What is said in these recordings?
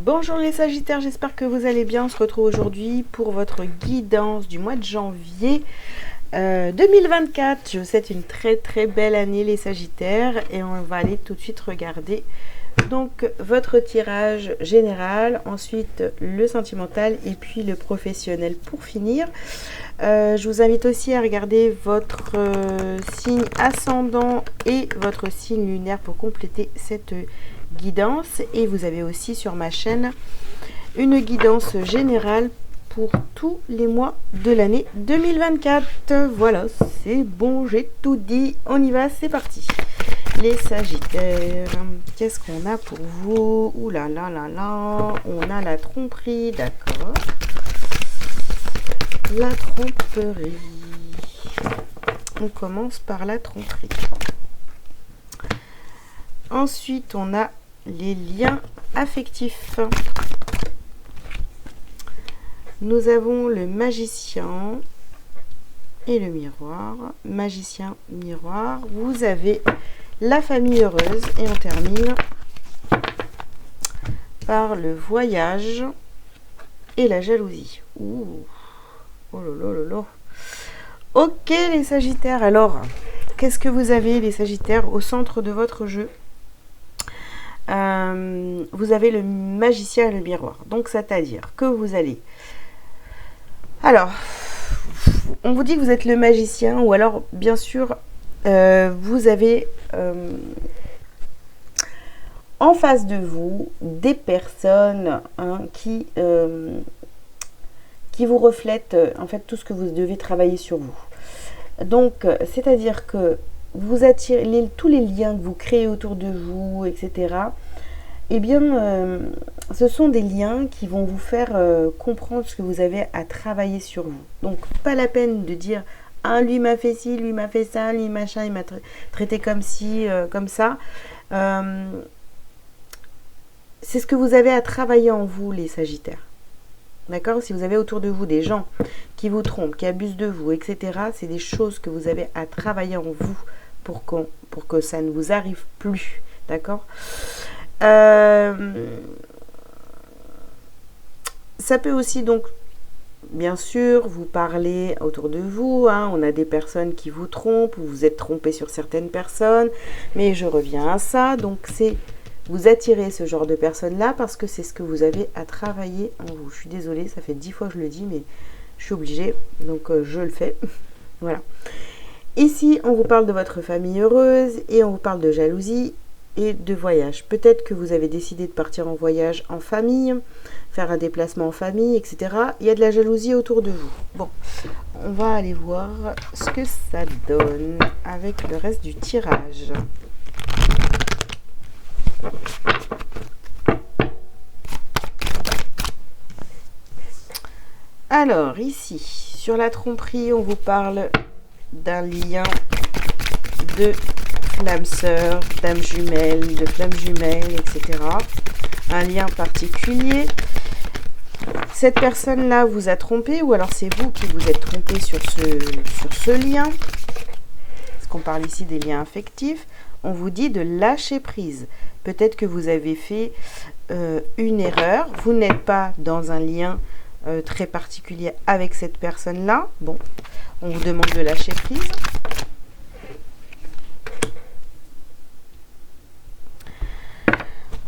Bonjour les Sagittaires, j'espère que vous allez bien. On se retrouve aujourd'hui pour votre guidance du mois de janvier 2024. Je vous souhaite une très belle année les Sagittaires et on va aller tout de suite regarder donc votre tirage général, ensuite le sentimental et puis le professionnel pour finir. Je vous invite aussi à regarder votre signe ascendant et votre signe lunaire pour compléter cette guidance. Et vous avez aussi sur ma chaîne une guidance générale pour tous les mois de l'année 2024. Voilà, c'est bon, j'ai tout dit. On y va, c'est parti. Les Sagittaires, qu'est-ce qu'on a pour vous? Ouh là là là là, on a la tromperie, d'accord. La tromperie. On commence par la tromperie. Ensuite, on a les liens affectifs. Nous avons le magicien et le miroir. Magicien, miroir. Vous avez la famille heureuse et on termine par le voyage et la jalousie. Ouh. Oh là là là là. Ok les Sagittaires, alors qu'est-ce que vous avez les Sagittaires au centre de votre jeu? Vous avez le magicien et le miroir. Donc c'est-à-dire que vous allez... Alors, on vous dit que vous êtes le magicien ou alors bien sûr vous avez en face de vous des personnes qui vous reflètent en fait tout ce que vous devez travailler sur vous. Donc, c'est-à-dire que vous attirez tous les liens que vous créez autour de vous, etc. Eh bien, ce sont des liens qui vont vous faire comprendre ce que vous avez à travailler sur vous. Donc, pas la peine de dire « Ah, lui m'a fait ci, lui m'a fait ça, lui machin, il m'a traité comme ci, comme ça. » C'est ce que vous avez à travailler en vous, les Sagittaires. D'accord? Si vous avez autour de vous des gens qui vous trompent, qui abusent de vous, etc., c'est des choses que vous avez à travailler en vous pour que ça ne vous arrive plus. D'accord? Ça peut aussi donc, bien sûr, vous parler autour de vous. On a des personnes qui vous trompent, vous vous êtes trompé sur certaines personnes, mais je reviens à ça. Donc c'est... Vous attirez ce genre de personnes-là parce que c'est ce que vous avez à travailler en vous. Je suis désolée, ça fait 10 fois que je le dis, mais je suis obligée, donc je le fais. Voilà. Ici, on vous parle de votre famille heureuse et on vous parle de jalousie et de voyage. Peut-être que vous avez décidé de partir en voyage en famille, faire un déplacement en famille, etc. Il y a de la jalousie autour de vous. Bon, on va aller voir ce que ça donne avec le reste du tirage. Alors, ici, sur la tromperie, on vous parle d'un lien de flamme sœur, d'âme jumelle, de flamme jumelle, etc. Un lien particulier. Cette personne-là vous a trompé, ou alors c'est vous qui vous êtes trompé sur ce lien. Parce qu'on parle ici des liens affectifs. On vous dit de lâcher prise. Peut-être que vous avez fait une erreur. Vous n'êtes pas dans un lien très particulier avec cette personne-là. Bon, on vous demande de lâcher prise.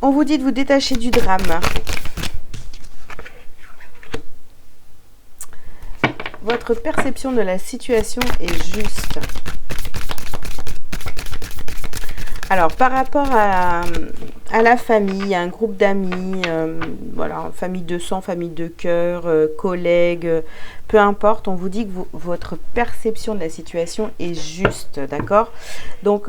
On vous dit de vous détacher du drame. Votre perception de la situation est juste. Alors, par rapport à la famille, à un groupe d'amis, voilà, famille de sang, famille de cœur, collègues, peu importe, on vous dit que votre perception de la situation est juste, d'accord? Donc,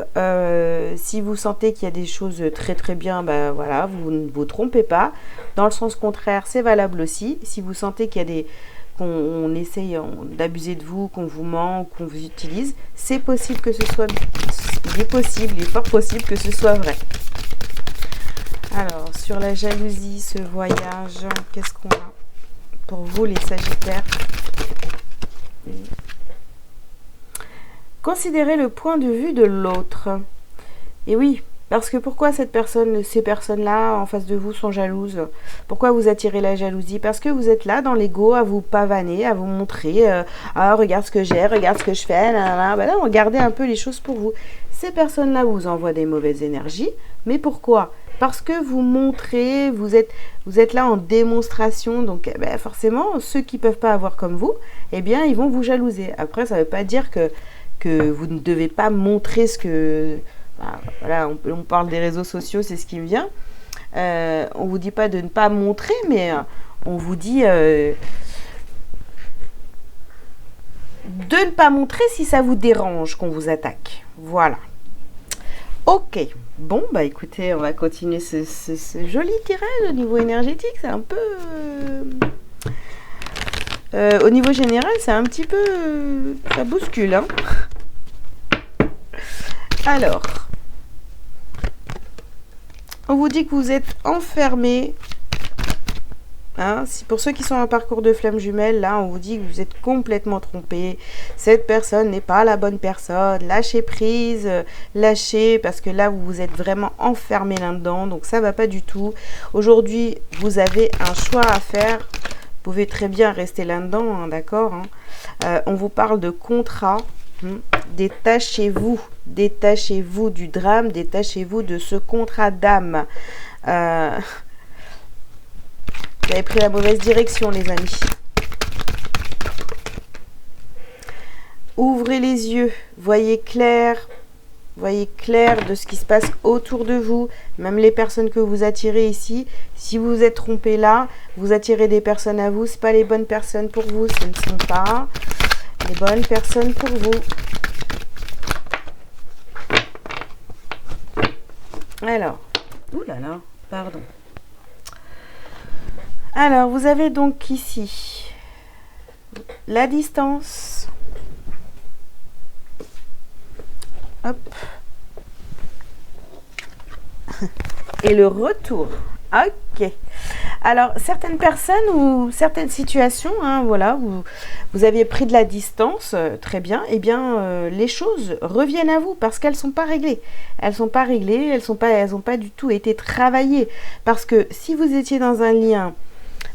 si vous sentez qu'il y a des choses très bien, bah voilà, vous ne vous trompez pas. Dans le sens contraire, c'est valable aussi. Si vous sentez qu'il y a des... qu'on essaye d'abuser de vous, qu'on vous ment, qu'on vous utilise, c'est possible que ce soit... Il est possible, il est fort possible que ce soit vrai. Alors, sur la jalousie, ce voyage, qu'est-ce qu'on a pour vous les Sagittaires? Considérez le point de vue de l'autre. Et oui, Parce que pourquoi ces personnes-là en face de vous sont jalouses? Pourquoi vous attirez la jalousie? Parce que vous êtes là dans l'ego à vous pavaner, à vous montrer ah, regarde ce que j'ai, regarde ce que je fais, là, ben là, regardez un peu les choses pour vous. Ces personnes-là vous envoient des mauvaises énergies, mais pourquoi? Parce que vous montrez, vous êtes là en démonstration, donc ben, forcément, ceux qui ne peuvent pas avoir comme vous, eh bien, ils vont vous jalouser. Après, ça ne veut pas dire que vous ne devez pas montrer ce que... Ben, voilà, on parle des réseaux sociaux, c'est ce qui me vient. On ne vous dit pas de ne pas montrer, mais on vous dit de ne pas montrer si ça vous dérange qu'on vous attaque. Voilà. Ok. Bon, bah écoutez, on va continuer ce joli tirage au niveau énergétique. C'est un peu... au niveau général, c'est un petit peu... ça bouscule, hein. Alors, on vous dit que vous êtes enfermé. Hein, pour ceux qui sont en parcours de flamme jumelle, là, on vous dit que vous êtes complètement trompé. Cette personne n'est pas la bonne personne. Lâchez prise, lâchez, parce que là, vous vous êtes vraiment enfermé là-dedans. Donc, ça ne va pas du tout. Aujourd'hui, vous avez un choix à faire. Vous pouvez très bien rester là-dedans, hein, d'accord, hein. On vous parle de contrat. Détachez-vous du drame, détachez-vous de ce contrat d'âme. Vous avez pris la mauvaise direction, les amis. Ouvrez les yeux, voyez clair de ce qui se passe autour de vous, même les personnes que vous attirez ici. Si vous vous êtes trompé là, vous attirez des personnes à vous, ce pas les bonnes personnes pour vous, ce ne sont pas les bonnes personnes pour vous. Alors, oulala, pardon. Alors, vous avez donc ici la distance. Hop. Et le retour. Ok. Alors, certaines personnes ou certaines situations, hein, voilà, vous aviez pris de la distance, très bien, eh bien, les choses reviennent à vous parce qu'elles ne sont pas réglées. Elles ne sont pas réglées, elles n'ont pas du tout été travaillées. Parce que si vous étiez dans un lien,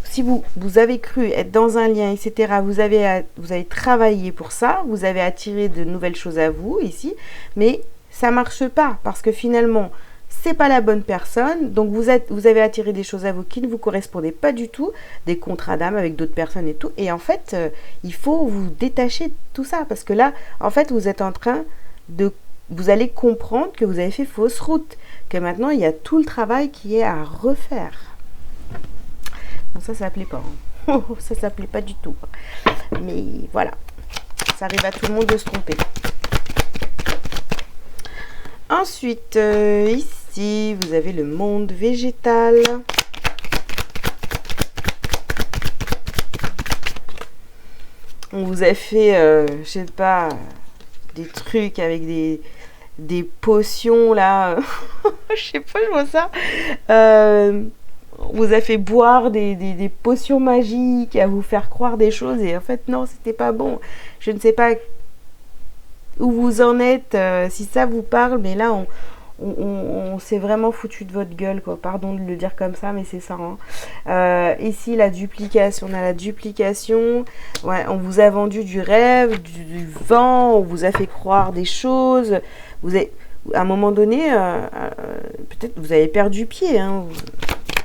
si vous avez cru être dans un lien, etc., vous avez travaillé pour ça, vous avez attiré de nouvelles choses à vous ici, mais ça ne marche pas parce que finalement, c'est pas la bonne personne, donc vous avez attiré des choses à vous qui ne vous correspondaient pas du tout, des contrats d'âme avec d'autres personnes et tout, et en fait, il faut vous détacher de tout ça, parce que là, en fait, vous êtes en train vous allez comprendre que vous avez fait fausse route, que maintenant, il y a tout le travail qui est à refaire. Non, ça plaît pas. Hein. Ça plaît pas du tout. Mais voilà, ça arrive à tout le monde de se tromper. Ensuite, ici, vous avez le monde végétal. On vous a fait, je sais pas, des trucs avec des potions, là. Je sais pas, je vois ça. On vous a fait boire des potions magiques, à vous faire croire des choses. Et en fait, non, c'était pas bon. Je ne sais pas où vous en êtes, si ça vous parle, mais là on s'est vraiment foutu de votre gueule, quoi. Pardon de le dire comme ça, mais c'est ça, hein. Ici la duplication, on a la duplication, ouais, on vous a vendu du rêve, du vent, on vous a fait croire des choses, à un moment donné, peut-être vous avez perdu pied, hein,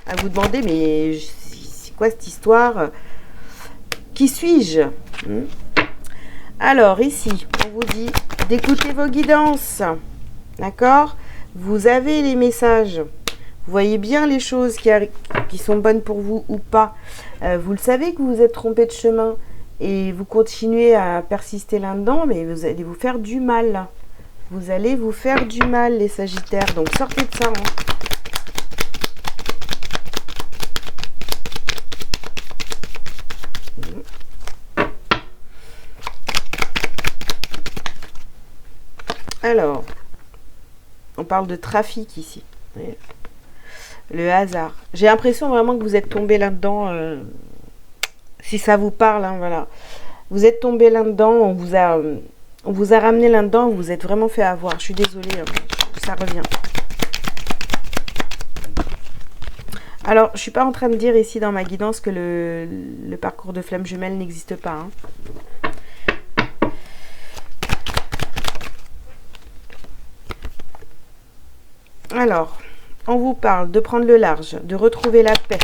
à vous demander, mais c'est quoi cette histoire, qui suis-je? Alors, ici, on vous dit d'écouter vos guidances. D'accord? Vous avez les messages. Vous voyez bien les choses qui sont bonnes pour vous ou pas. Vous le savez que vous vous êtes trompé de chemin et vous continuez à persister là-dedans, mais vous allez vous faire du mal. Vous allez vous faire du mal, les Sagittaires. Donc, sortez de ça. Hein. Alors, on parle de trafic ici. Le hasard. J'ai l'impression vraiment que vous êtes tombé là-dedans. Si ça vous parle, hein, voilà. Vous êtes tombé là-dedans, on vous a ramené là-dedans, vous vous êtes vraiment fait avoir. Je suis désolée, hein, ça revient. Alors, je suis pas en train de dire ici dans ma guidance que le parcours de flamme jumelle n'existe pas. Hein. Alors, on vous parle de prendre le large, de retrouver la paix.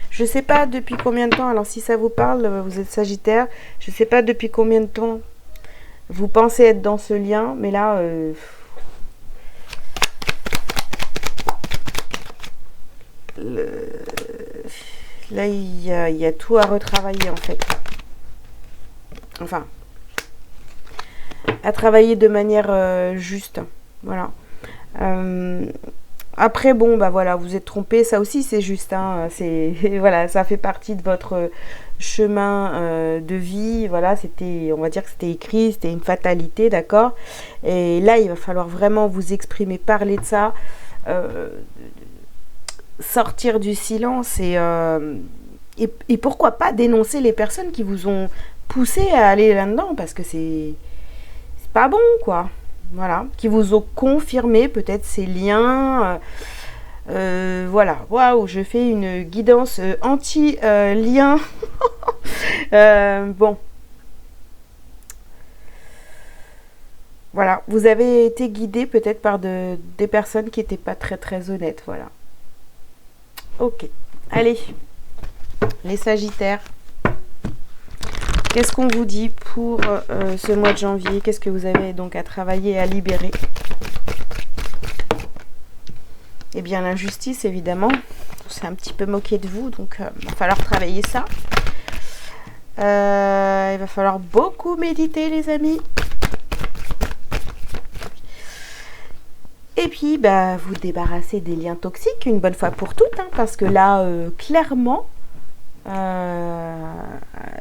Je ne sais pas depuis combien de temps, alors si ça vous parle, vous êtes Sagittaire, je ne sais pas depuis combien de temps vous pensez être dans ce lien, mais là, là il y a tout à retravailler en fait. Enfin, à travailler de manière juste. Voilà. Après, bon, bah voilà, vous êtes trompé, ça aussi c'est juste, hein, voilà, ça fait partie de votre chemin de vie, voilà, on va dire que c'était écrit, c'était une fatalité, d'accord. Et là, il va falloir vraiment vous exprimer, parler de ça, sortir du silence et pourquoi pas dénoncer les personnes qui vous ont poussé à aller là-dedans, parce que c'est pas bon, quoi. Voilà, qui vous ont confirmé peut-être ces liens. Voilà, waouh, je fais une guidance anti-lien. Bon. Voilà, vous avez été guidé peut-être par des personnes qui n'étaient pas très très honnêtes. Voilà. Ok, allez, les Sagittaires. Qu'est-ce qu'on vous dit pour ce mois de janvier? Qu'est-ce que vous avez donc à travailler et à libérer? Eh bien, l'injustice, évidemment. On s'est un petit peu moqué de vous, donc il va falloir travailler ça. Il va falloir beaucoup méditer, les amis. Et puis, bah, vous débarrasser des liens toxiques une bonne fois pour toutes, hein, parce que là, clairement...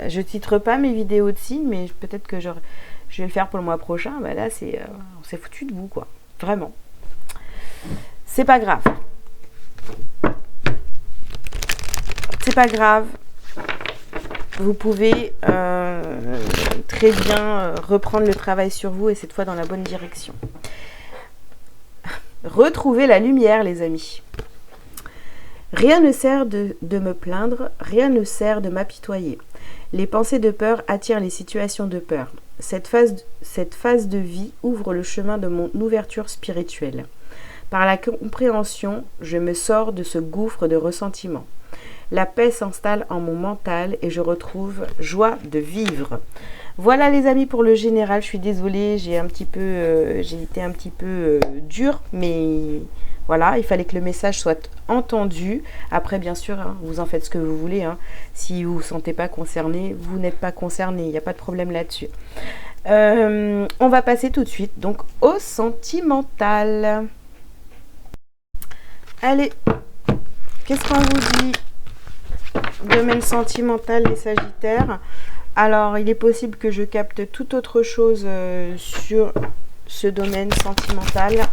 je titre pas mes vidéos de signes, mais peut-être que je vais le faire pour le mois prochain. Bah là, on s'est foutu de vous, quoi. Vraiment. C'est pas grave. C'est pas grave. Vous pouvez très bien reprendre le travail sur vous et cette fois dans la bonne direction. Retrouvez la lumière, les amis. Rien ne sert de me plaindre, rien ne sert de m'apitoyer. Les pensées de peur attirent les situations de peur. Cette phase de vie ouvre le chemin de mon ouverture spirituelle. Par la compréhension, je me sors de ce gouffre de ressentiment. La paix s'installe en mon mental et je retrouve joie de vivre. Voilà les amis pour le général, je suis désolée, j'ai été un petit peu dure, mais... Voilà, il fallait que le message soit entendu. Après, bien sûr, hein, vous en faites ce que vous voulez. Hein. Si vous ne vous sentez pas concerné, vous n'êtes pas concerné. Il n'y a pas de problème là-dessus. On va passer tout de suite donc au sentimental. Allez, qu'est-ce qu'on vous dit? Domaine sentimental, les Sagittaires. Alors, il est possible que je capte toute autre chose sur ce domaine sentimental.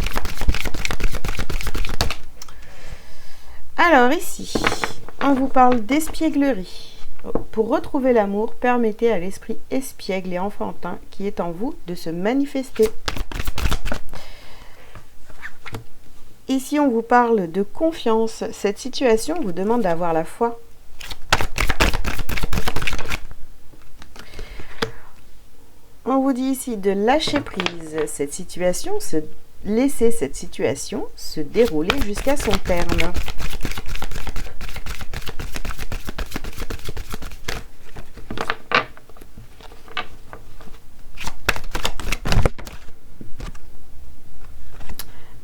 Alors ici, on vous parle d'espièglerie. Pour retrouver l'amour, permettez à l'esprit espiègle et enfantin qui est en vous de se manifester. Ici, on vous parle de confiance. Cette situation vous demande d'avoir la foi. On vous dit ici de lâcher prise. Laisser cette situation se dérouler jusqu'à son terme.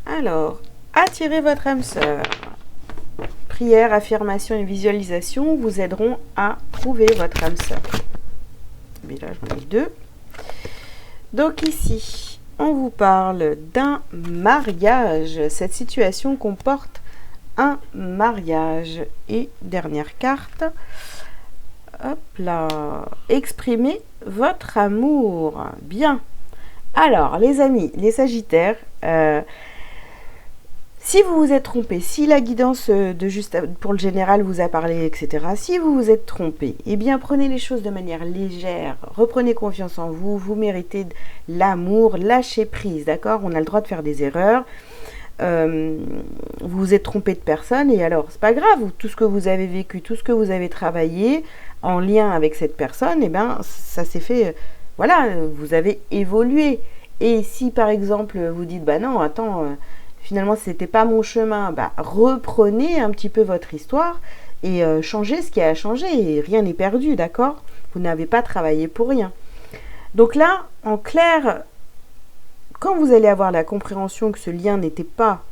Alors, attirez votre âme sœur. Prière, affirmation et visualisation vous aideront à trouver votre âme sœur. Mais là, j'en ai deux. Donc ici, on vous parle d'un mariage. Cette situation comporte un mariage. Et dernière carte. Hop là. Exprimez votre amour. Bien. Alors, les amis, les Sagittaires, Si vous vous êtes trompé, si la guidance de juste pour le général vous a parlé, etc., si vous vous êtes trompé, eh bien prenez les choses de manière légère, reprenez confiance en vous, vous méritez l'amour, lâchez prise, d'accord? On a le droit de faire des erreurs. Vous vous êtes trompé de personne et alors c'est pas grave, tout ce que vous avez vécu, tout ce que vous avez travaillé en lien avec cette personne, eh ben ça s'est fait, voilà, vous avez évolué. Et si par exemple vous dites bah non, attends, finalement c'était pas mon chemin, bah reprenez un petit peu votre histoire et changez ce qui a changé et rien n'est perdu, d'accord? Vous n'avez pas travaillé pour rien. Donc là, en clair, quand vous allez avoir la compréhension que ce lien n'était pas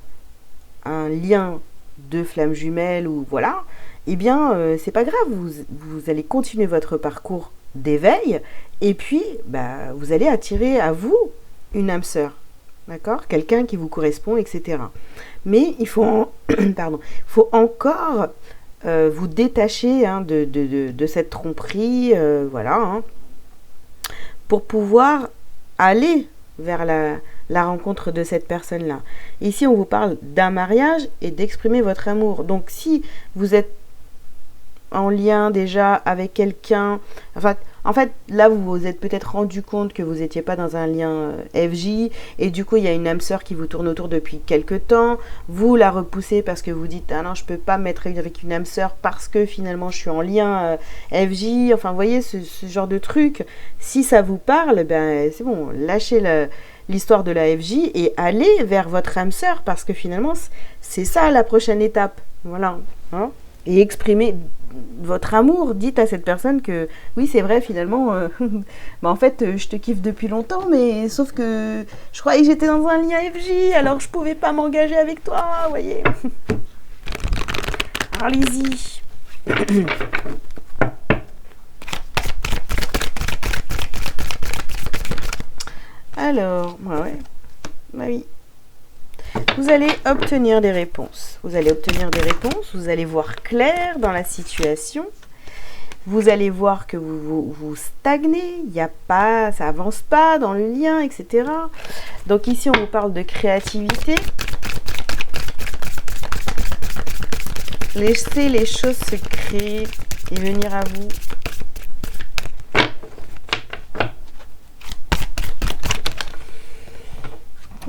un lien de flamme jumelle ou voilà, eh bien c'est pas grave, vous allez continuer votre parcours d'éveil et puis bah, vous allez attirer à vous une âme sœur, d'accord, quelqu'un qui vous correspond, etc. Mais il faut, pardon, faut encore vous détacher hein, de cette tromperie, voilà, hein, pour pouvoir aller vers la rencontre de cette personne-là. Ici, on vous parle d'un mariage et d'exprimer votre amour. Donc, si vous êtes en lien déjà avec quelqu'un, enfin, en fait, là, vous vous êtes peut-être rendu compte que vous n'étiez pas dans un lien FJ, et du coup, il y a une âme sœur qui vous tourne autour depuis quelques temps, vous la repoussez parce que vous dites, ah non, je peux pas me mettre avec une âme sœur parce que finalement, je suis en lien FJ, enfin, vous voyez, ce genre de truc. Si ça vous parle, ben, c'est bon, lâchez l'histoire de la FJ et allez vers votre âme sœur parce que finalement, c'est ça la prochaine étape. Voilà. Hein, et exprimez votre amour, dites à cette personne que oui c'est vrai finalement bah en fait je te kiffe depuis longtemps mais sauf que je croyais que j'étais dans un lien FJ alors je pouvais pas m'engager avec toi, vous voyez. Allez-y. Alors ouais, bah oui, vous allez obtenir des réponses. Vous allez obtenir des réponses, vous allez voir clair dans la situation. Vous allez voir que vous stagnez, il n'y a pas, ça avance pas dans le lien, etc. Donc ici, on vous parle de créativité. Laissez les choses se créer et venir à vous.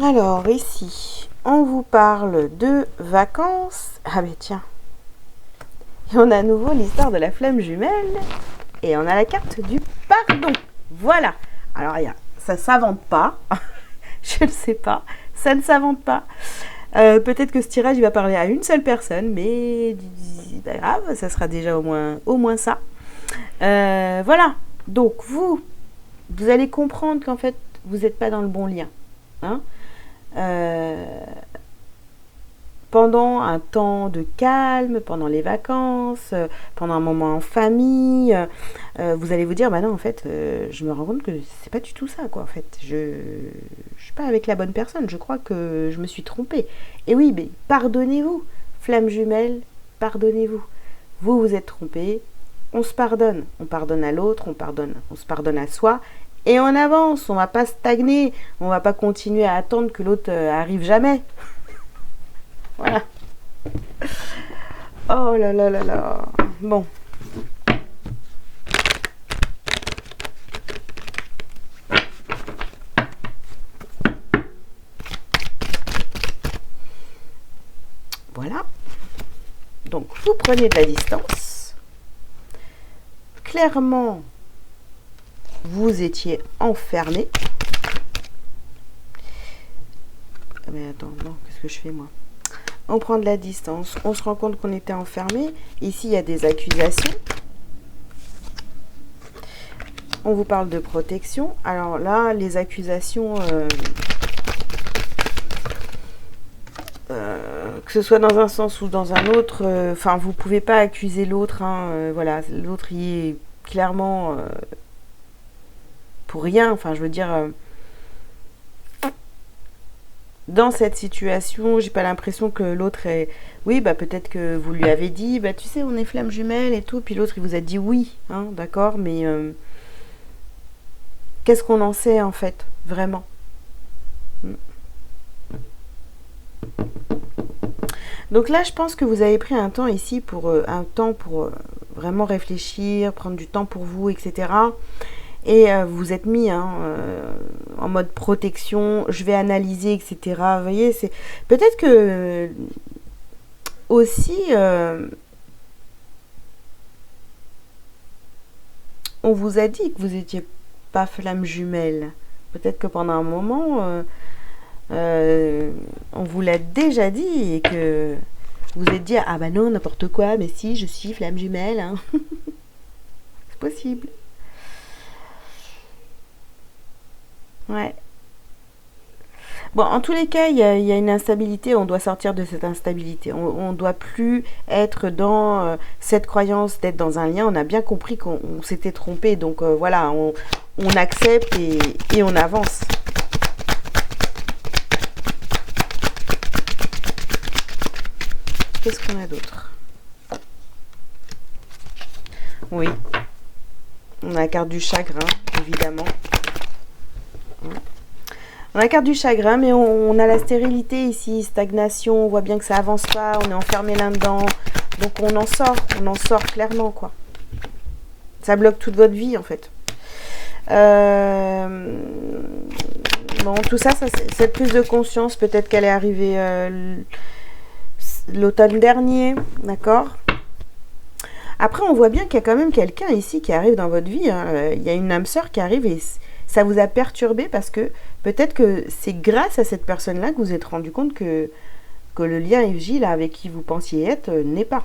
Alors ici, on vous parle de vacances. Ah ben tiens. Et on a à nouveau l'histoire de la flamme jumelle. Et on a la carte du pardon. Voilà. Alors ça ne s'invente pas. Je ne sais pas. Ça ne s'invente pas. Peut-être que ce tirage il va parler à une seule personne. Mais c'est pas grave. Ça sera déjà au moins ça. Voilà. Donc vous allez comprendre qu'en fait vous n'êtes pas dans le bon lien. Hein, pendant un temps de calme, pendant les vacances, pendant un moment en famille, vous allez vous dire bah non en fait je me rends compte que c'est pas du tout ça quoi en fait, je suis pas avec la bonne personne, je crois que je me suis trompée. Et oui, mais pardonnez-vous, flamme jumelle, pardonnez-vous. Vous êtes trompé, on se pardonne, on pardonne à l'autre, on se pardonne à soi. Et on avance, on va pas stagner, on va pas continuer à attendre que l'autre arrive jamais. Voilà. Oh là là là là. Bon. Voilà. Donc vous prenez de la distance. Clairement, vous étiez enfermé. Mais attends, non, qu'est-ce que je fais moi? On prend de la distance, on se rend compte qu'on était enfermé. Ici, il y a des accusations. On vous parle de protection. Alors là, les accusations, que ce soit dans un sens ou dans un autre, enfin, vous pouvez pas accuser l'autre. Hein, voilà, l'autre, il est clairement pour rien. Enfin, je veux dire, dans cette situation, j'ai pas l'impression que l'autre est... Oui, bah peut-être que vous lui avez dit, bah tu sais, on est flamme jumelle et tout, puis l'autre, il vous a dit oui, hein, d'accord, mais qu'est-ce qu'on en sait, en fait, vraiment? Donc là, je pense que vous avez pris un temps ici pour vraiment réfléchir, prendre du temps pour vous, etc. Et vous vous êtes mis en mode protection, je vais analyser, etc. Vous voyez, c'est peut-être que aussi, on vous a dit que vous n'étiez pas flamme jumelle. Peut-être que pendant un moment, on vous l'a déjà dit et que vous êtes dit, ah bah non, n'importe quoi, mais si, je suis flamme jumelle. Hein. C'est possible. Ouais. Bon, en tous les cas, il y a une instabilité, on doit sortir de cette instabilité. On ne doit plus être dans cette croyance d'être dans un lien. On a bien compris qu'on s'était trompé. Donc voilà, on accepte et on avance. Qu'est-ce qu'on a d'autre? Oui, on a la carte du chagrin, évidemment. On a la carte du chagrin, mais on a la stérilité ici, stagnation, on voit bien que ça avance pas, on est enfermé là-dedans. Donc on en sort clairement, quoi. Ça bloque toute votre vie, en fait. Bon, tout ça, cette prise de conscience, peut-être qu'elle est arrivée l'automne dernier, d'accord? Après, on voit bien qu'il y a quand même quelqu'un ici qui arrive dans votre vie. Hein. Il y a une âme sœur qui arrive et ça vous a perturbé parce que peut-être que c'est grâce à cette personne-là que vous vous êtes rendu compte que le lien FJ, là, avec qui vous pensiez être, n'est pas.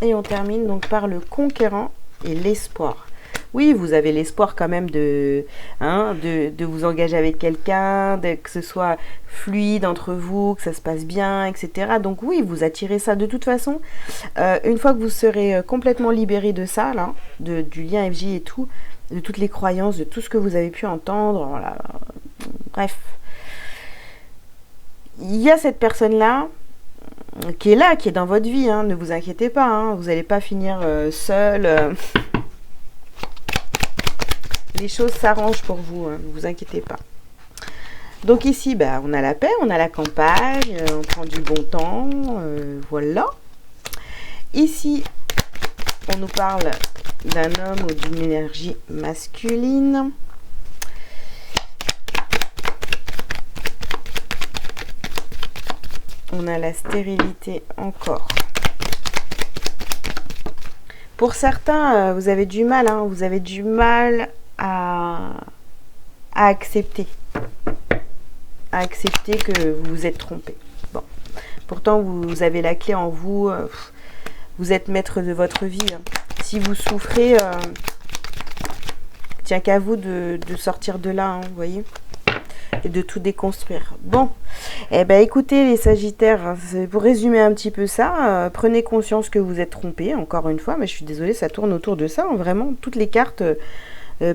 Et on termine donc par le conquérant et l'espoir. Oui, vous avez l'espoir quand même de vous engager avec quelqu'un, que ce soit fluide entre vous, que ça se passe bien, etc. Donc oui, vous attirez ça de toute façon. Une fois que vous serez complètement libéré de ça, là, du lien FJ et tout, de toutes les croyances, de tout ce que vous avez pu entendre, voilà. Bref. Il y a cette personne-là qui est dans votre vie, hein, ne vous inquiétez pas, hein, vous n'allez pas finir seul. Les choses s'arrangent pour vous, hein, ne vous inquiétez pas. Donc ici, bah, on a la paix, on a la campagne, on prend du bon temps, voilà. Ici, on nous parle d'un homme ou d'une énergie masculine. On a la stérilité encore. Pour certains, vous avez du mal, hein, vous avez du mal à accepter. À accepter que vous vous êtes trompé. Bon. Pourtant, vous avez la clé en vous. Vous êtes maître de votre vie. Hein. Si vous souffrez, tient qu'à vous de sortir de là, hein, vous voyez, et de tout déconstruire. Bon, eh ben écoutez les Sagittaires, hein, pour résumer un petit peu ça, prenez conscience que vous êtes trompé, encore une fois, mais je suis désolée, ça tourne autour de ça, hein, vraiment, toutes les cartes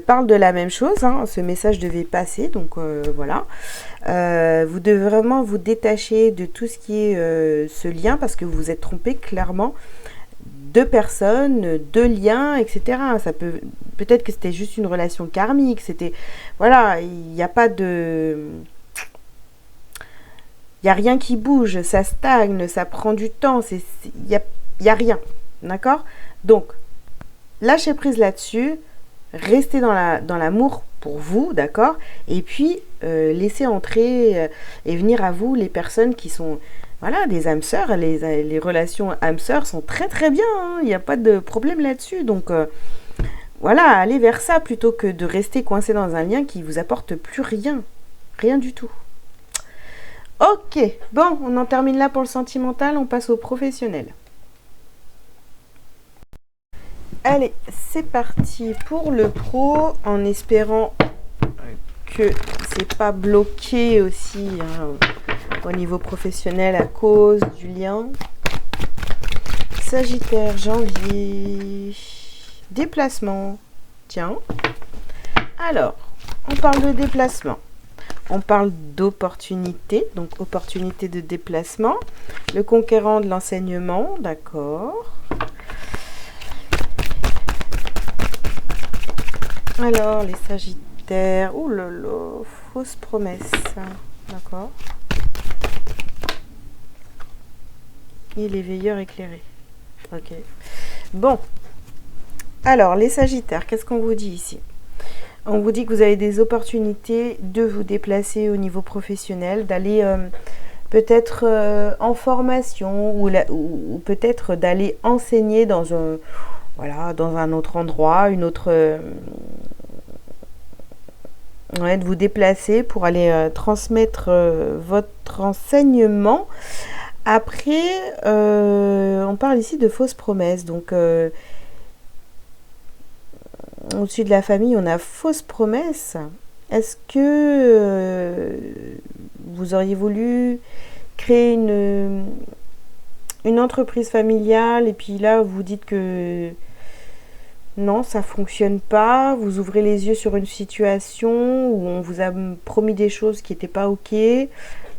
parlent de la même chose, hein, ce message devait passer, donc voilà. Vous devez vraiment vous détacher de tout ce qui est ce lien, parce que vous vous êtes trompé clairement. Deux personnes, deux liens, etc. Ça peut-être que c'était juste une relation karmique. C'était, voilà, il n'y a pas de, il y a rien qui bouge, ça stagne, ça prend du temps. Il y a rien, d'accord. Donc, lâchez prise là-dessus, restez dans l'amour pour vous, d'accord. Et puis laissez entrer et venir à vous les personnes qui sont voilà, des âmes sœurs, les relations âmes sœurs sont très très bien, hein, il n'y a pas de problème là-dessus. Donc voilà, allez vers ça plutôt que de rester coincé dans un lien qui vous apporte plus rien. Rien du tout. Ok, bon, on en termine là pour le sentimental, on passe au professionnel. Allez, c'est parti pour le pro, en espérant que c'est pas bloqué aussi, hein, au niveau professionnel à cause du lien. Sagittaire, janvier, déplacement. Tiens. Alors, on parle de déplacement. On parle d'opportunité, donc opportunité de déplacement. Le conquérant de l'enseignement, d'accord. Alors, les Sagittaires. Sagittaire. Ouh là là, fausse promesse. D'accord. Et les veilleurs éclairés. Ok. Bon. Alors, les Sagittaires, qu'est-ce qu'on vous dit ici? On vous dit que vous avez des opportunités de vous déplacer au niveau professionnel, d'aller peut-être en formation ou peut-être d'aller enseigner dans un, voilà, dans un autre endroit, une autre... ouais, de vous déplacer pour aller transmettre votre enseignement. Après, on parle ici de fausses promesses. Donc, au-dessus de la famille, on a fausses promesses. Est-ce que vous auriez voulu créer une entreprise familiale et puis là, vous dites que non, ça fonctionne pas. Vous ouvrez les yeux sur une situation où on vous a promis des choses qui n'étaient pas OK.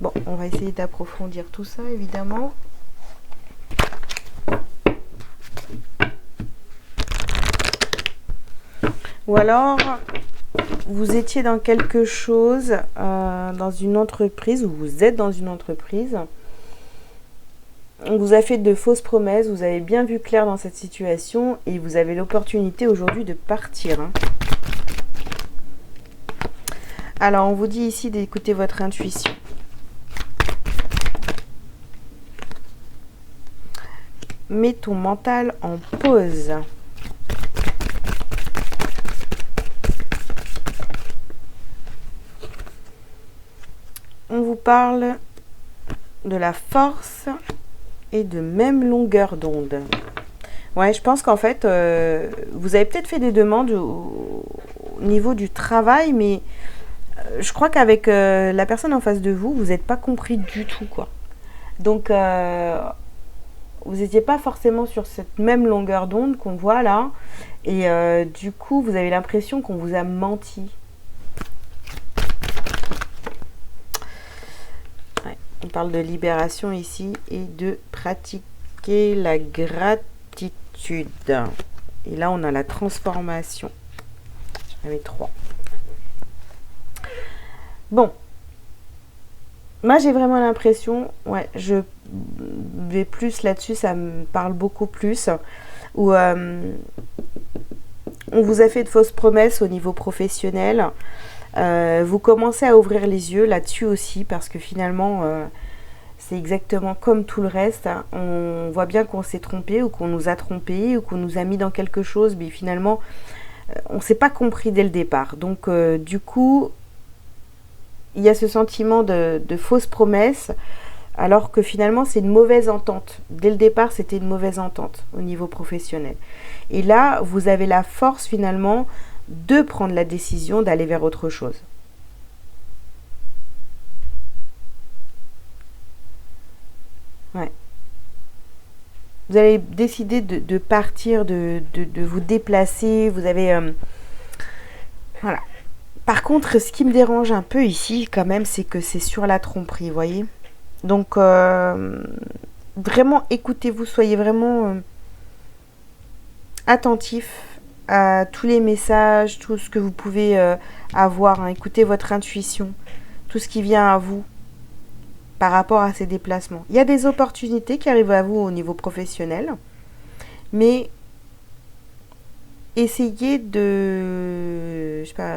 Bon, on va essayer d'approfondir tout ça, évidemment. Ou alors, vous étiez dans quelque chose, dans une entreprise, ou vous êtes dans une entreprise. On vous a fait de fausses promesses, vous avez bien vu clair dans cette situation et vous avez l'opportunité aujourd'hui de partir. Hein. Alors, on vous dit ici d'écouter votre intuition. Mets ton mental en pause. On vous parle de la force et de même longueur d'onde. Ouais, je pense qu'en fait, vous avez peut-être fait des demandes au niveau du travail, mais je crois qu'avec la personne en face de vous, vous n'êtes pas compris du tout, quoi. Donc, vous n'étiez pas forcément sur cette même longueur d'onde qu'on voit là. Et du coup, vous avez l'impression qu'on vous a menti. Ouais, on parle de libération ici et de pratiquer la gratitude. Et là, on a la transformation. J'en avais 3. Bon. Moi, j'ai vraiment l'impression, ouais, je vais plus là-dessus, ça me parle beaucoup plus, où on vous a fait de fausses promesses au niveau professionnel. Vous commencez à ouvrir les yeux là-dessus aussi, parce que finalement, c'est exactement comme tout le reste. Hein. On voit bien qu'on s'est trompé, ou qu'on nous a trompé, ou qu'on nous a mis dans quelque chose, mais finalement, on ne s'est pas compris dès le départ. Donc, du coup... il y a ce sentiment de fausse promesse, alors que finalement c'est une mauvaise entente. Dès le départ, c'était une mauvaise entente au niveau professionnel. Et là, vous avez la force finalement de prendre la décision d'aller vers autre chose. Ouais. Vous avez décidé de partir, de vous déplacer. Vous avez... voilà. Par contre, ce qui me dérange un peu ici, quand même, c'est que c'est sur la tromperie, vous voyez. Donc, vraiment, écoutez-vous, soyez vraiment attentif à tous les messages, tout ce que vous pouvez avoir. Hein. Écoutez votre intuition, tout ce qui vient à vous par rapport à ces déplacements. Il y a des opportunités qui arrivent à vous au niveau professionnel, mais essayez de... je sais pas...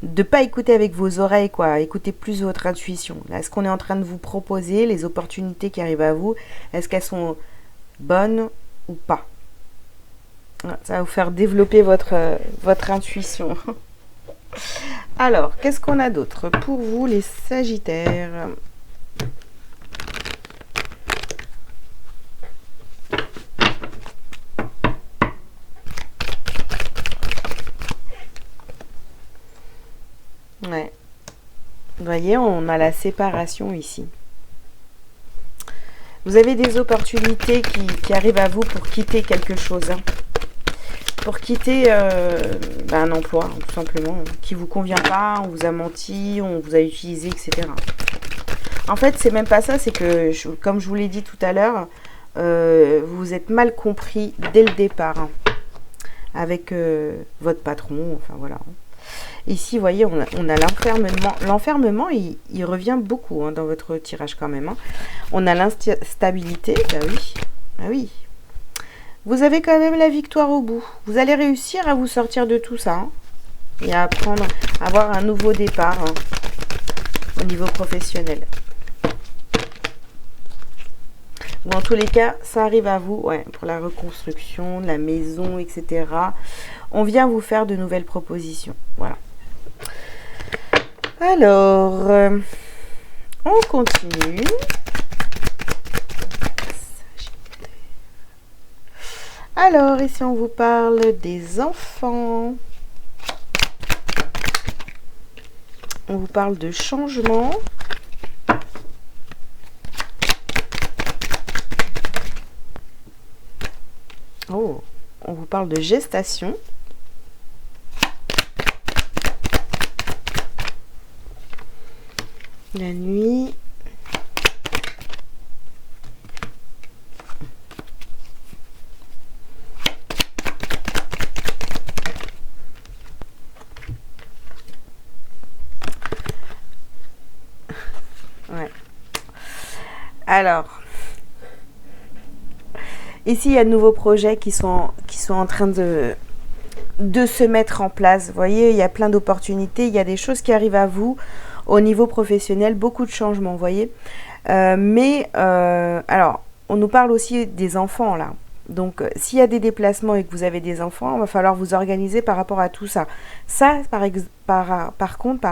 de pas écouter avec vos oreilles, quoi. Écoutez plus votre intuition. Là, ce qu'on est en train de vous proposer, les opportunités qui arrivent à vous, est-ce qu'elles sont bonnes ou pas? Ça va vous faire développer votre intuition. Alors, qu'est-ce qu'on a d'autre pour vous, les Sagittaires? Ouais. Vous voyez, on a la séparation ici. Vous avez des opportunités qui arrivent à vous pour quitter quelque chose. Hein. Pour quitter un emploi, hein, tout simplement, qui ne vous convient pas, on vous a menti, on vous a utilisé, etc. En fait, c'est même pas ça, c'est que, comme je vous l'ai dit tout à l'heure, vous vous êtes mal compris dès le départ, hein, avec votre patron, enfin voilà. Ici, vous voyez, on a l'enfermement. L'enfermement, il revient beaucoup hein, dans votre tirage quand même. Hein. On a l'instabilité. Bah oui. Ah oui. Vous avez quand même la victoire au bout. Vous allez réussir à vous sortir de tout ça. Hein, et à apprendre, à avoir un nouveau départ hein, au niveau professionnel. Ou en tous les cas, ça arrive à vous, ouais, pour la reconstruction, la maison, etc. On vient vous faire de nouvelles propositions. Voilà. Alors, on continue. Alors, ici, on vous parle des enfants. On vous parle de changement. Oh, on vous parle de gestation. La nuit. Ouais. Alors, ici, il y a de nouveaux projets qui sont en train de se mettre en place. Vous voyez, il y a plein d'opportunités. Il y a des choses qui arrivent à vous au niveau professionnel. Beaucoup de changements, vous voyez. Alors, on nous parle aussi des enfants, là. Donc, s'il y a des déplacements et que vous avez des enfants, il va falloir vous organiser par rapport à tout ça. Ça, par contre,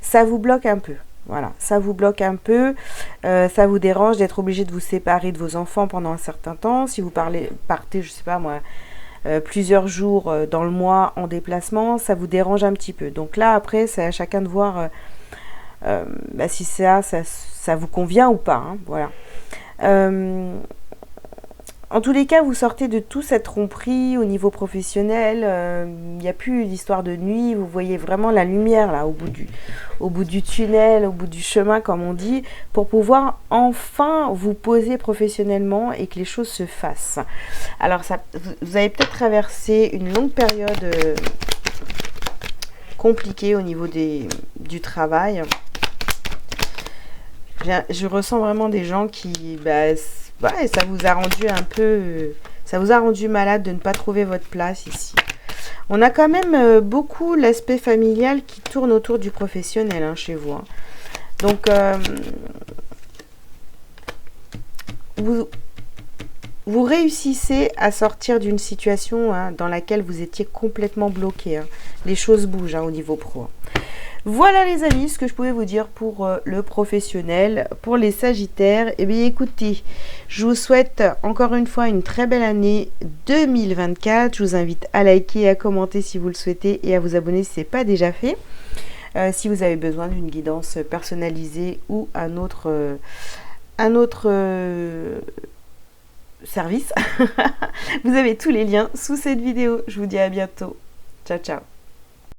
ça vous bloque un peu. Voilà, ça vous bloque un peu, ça vous dérange d'être obligé de vous séparer de vos enfants pendant un certain temps. Si vous partez, je sais pas moi, plusieurs jours dans le mois en déplacement, ça vous dérange un petit peu. Donc là, après, c'est à chacun de voir si ça vous convient ou pas. Hein, voilà. En tous les cas, vous sortez de tout cette tromperie au niveau professionnel. Il n'y a plus d'histoire de nuit. Vous voyez vraiment la lumière là au bout du tunnel, au bout du chemin, comme on dit, pour pouvoir enfin vous poser professionnellement et que les choses se fassent. Alors, vous avez peut-être traversé une longue période compliquée au niveau du travail. Je ressens vraiment des gens qui... ouais, ça vous a rendu un peu... ça vous a rendu malade de ne pas trouver votre place ici. On a quand même beaucoup l'aspect familial qui tourne autour du professionnel hein, chez vous. Hein. Donc, vous réussissez à sortir d'une situation hein, dans laquelle vous étiez complètement bloqué. Hein. Les choses bougent hein, au niveau pro. Voilà les amis, ce que je pouvais vous dire pour le professionnel, pour les Sagittaires. Eh bien écoutez, je vous souhaite encore une fois une très belle année 2024. Je vous invite à liker, à commenter si vous le souhaitez et à vous abonner si ce n'est pas déjà fait. Si vous avez besoin d'une guidance personnalisée ou un autre service, vous avez tous les liens sous cette vidéo. Je vous dis à bientôt. Ciao, ciao.